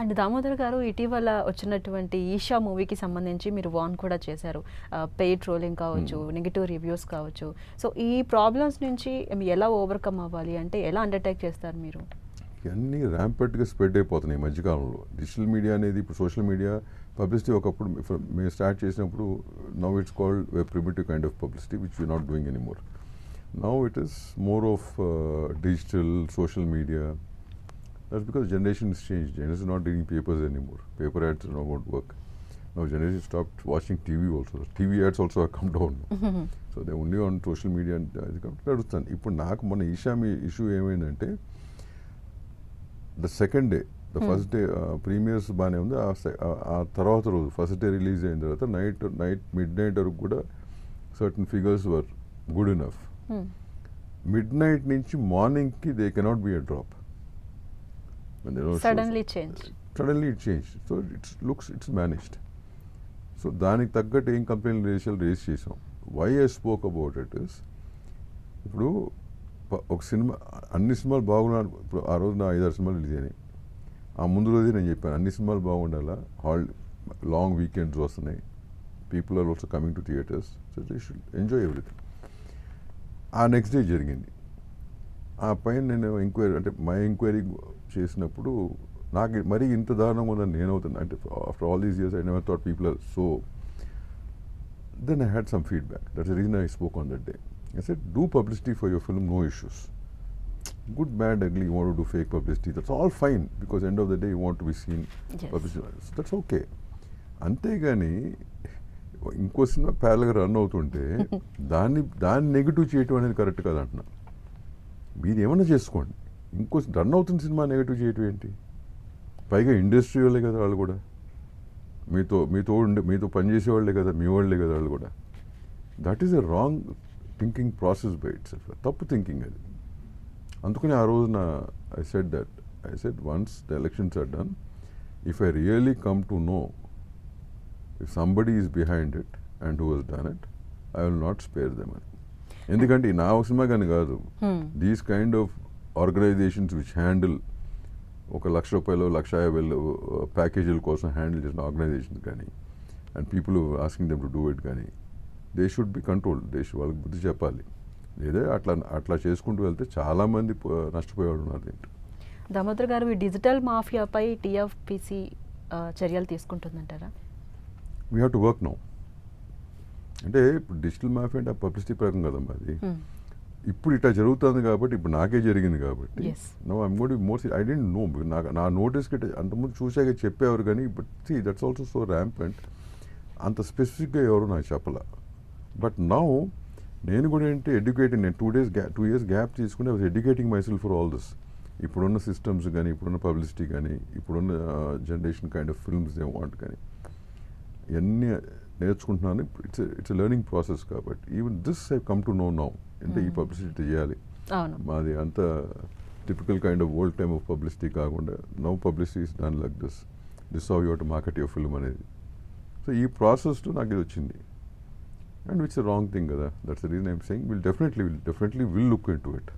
And Damodar గారు ఇటీవల వచ్చినటువంటి ఈషా మూవీకి సంబంధించి మీరు వార్న్ కూడా చేశారు. పెయిడ్ ట్రోలింగ్ కావచ్చు, నెగిటివ్ రివ్యూస్ కావచ్చు. సో ఈ ప్రాబ్లమ్స్ నుంచి ఎలా ఓవర్కమ్ అవ్వాలి అంటే ఎలా అండర్టేక్ చేస్తారు మీరు? ఇవన్నీ ర్యాంపెట్గా స్ప్రెడ్ అయిపోతున్నాయి ఈ మధ్యకాలంలో. డిజిటల్ మీడియా అనేది ఇప్పుడు సోషల్ మీడియా పబ్లిసిటీ ఒకప్పుడు మేము స్టార్ట్ చేసినప్పుడు now it's called a primitive kind of publicity which you not doing anymore. Now it is more of digital social media. That's because generation has changed. Generation is not reading papers anymore. Paper ads are not going to work. Now generation stopped watching TV also. TV ads also have come down. So they're only on social media and నడుస్తాను. ఇప్పుడు నాకు మన ఈషా మీ issue ఏమైందంటే the second day the first day premieres బాగానే ఉంది. ఆ తర్వాత రోజు ఫస్ట్ డే రిలీజ్ అయిన తర్వాత నైట్ మిడ్ నైట్ వరకు కూడా certain figures were good enough. Midnight నుంచి మార్నింగ్కి they cannot be a drop. Suddenly changed. Suddenly it changed. So it's managed. So దానికి తగ్గట్టు ఏం కంప్లైంట్ రేస్ చేసాం. Why I spoke about it is ఇప్పుడు ఒక సినిమా అన్ని సినిమాలు బాగున్నాడు. ఇప్పుడు ఆ రోజు నా 5-6 సినిమాలు రిలీజ్ అయినాయి. ఆ ముందు రోజే నేను చెప్పాను అన్ని సినిమాలు బాగుండాలా, లాంగ్ వీకెండ్స్ వస్తున్నాయి, people are also coming to theatres, so they should enjoy everything. ఆ నెక్స్ట్ డే జరిగింది. ఆ పైన నేను ఎంక్వైరీ అంటే మై ఎంక్వైరీ చేసినప్పుడు నాకు మరీ ఇంత దారుణంగా ఉందని నేను అవుతుంది. అంటే after all these years I never thought people are so. Then I had some feedback. That's the reason I spoke on that day. I said do publicity for your film, no issues. Good, bad, ugly, you want to do fake publicity, that's all fine because end of the day you want to be seen publicity, that's okay. అంతేగాని ఇంకో cinema ప్యారల్గా run అవుతుంటే దాన్ని negative చేయటం అనేది correct కాదు అంటున్నా. మీరు ఏమన్నా చేసుకోండి, ఇంకో రన్ అవుతున్న సినిమా నెగిటివ్ చేయటం ఏంటి? పైగా ఇండస్ట్రీ వాళ్ళే కదా వాళ్ళు కూడా, మీతో పనిచేసే వాళ్ళే కదా, మీ వాళ్ళే కదా వాళ్ళు కూడా. That is a wrong thinking process by itself, తప్పు థింకింగ్ అది. అందుకని ఆ రోజున I said once the elections are done, if I really come to know if somebody is behind it and who has done it, I will not spare them అని. ఎందుకంటే నా cinema కానీ కాదు, these kind of organisations which handle ఒక ₹1,00,000 ₹1,50,000 ప్యాకేజీల కోసం handle చేసిన organisations కానీ and people asking them to do it కానీ దే షుడ్ బి కంట్రోల్డ్. వాళ్ళకి బుద్ధి చెప్పాలి. లేదా అట్లా చేసుకుంటూ వెళ్తే చాలామంది నష్టపోయేవాడు ఉన్నారు దీంట్లో. దామోదర్ గారు, ఈ డిజిటల్ మాఫియాపై టీఎఫ్పిసి చర్యలు తీసుకుంటుందంటారా? We have to work now. అంటే ఇప్పుడు డిజిటల్ మాఫియా అంటే ఆ పబ్లిసిటీ ప్రకారం కదమ్మా అది. ఇప్పుడు ఇట్లా జరుగుతుంది కాబట్టి, ఇప్పుడు నాకే జరిగింది కాబట్టి no I'm going to be more. I don't know, నా నోటీస్కి అంతకుముందు చూసాక చెప్పేవారు కానీ but see that's also so rampant. అంత స్పెసిఫిక్గా ఎవరు నాకు చెప్పాల. బట్ నౌ నేను కూడా ఏంటి ఎడ్యుకేటింగ్, నేను 2 years గ్యాప్ తీసుకుని I was educating myself for all this. ఇప్పుడున్న సిస్టమ్స్ కానీ, ఇప్పుడున్న పబ్లిసిటీ కానీ, ఇప్పుడున్న generation kind of films they want కానీ ఇవన్నీ నేర్చుకుంటున్నాను. ఇట్స్ లెర్నింగ్ ప్రాసెస్ కాబట్టి even this I come to know now. అంటే ఈ పబ్లిసిటీ చేయాలి, మాది అంత typical kind of old time of publicity కాకుండా now publicity is done like this how you have to market your film అనేది. So ఈ ప్రాసెస్లో నాకు ఇది వచ్చింది అండ్ విట్స్ ఎ రాంగ్ థింగ్ కదా. That's the reason I'm saying will definitely look in to it.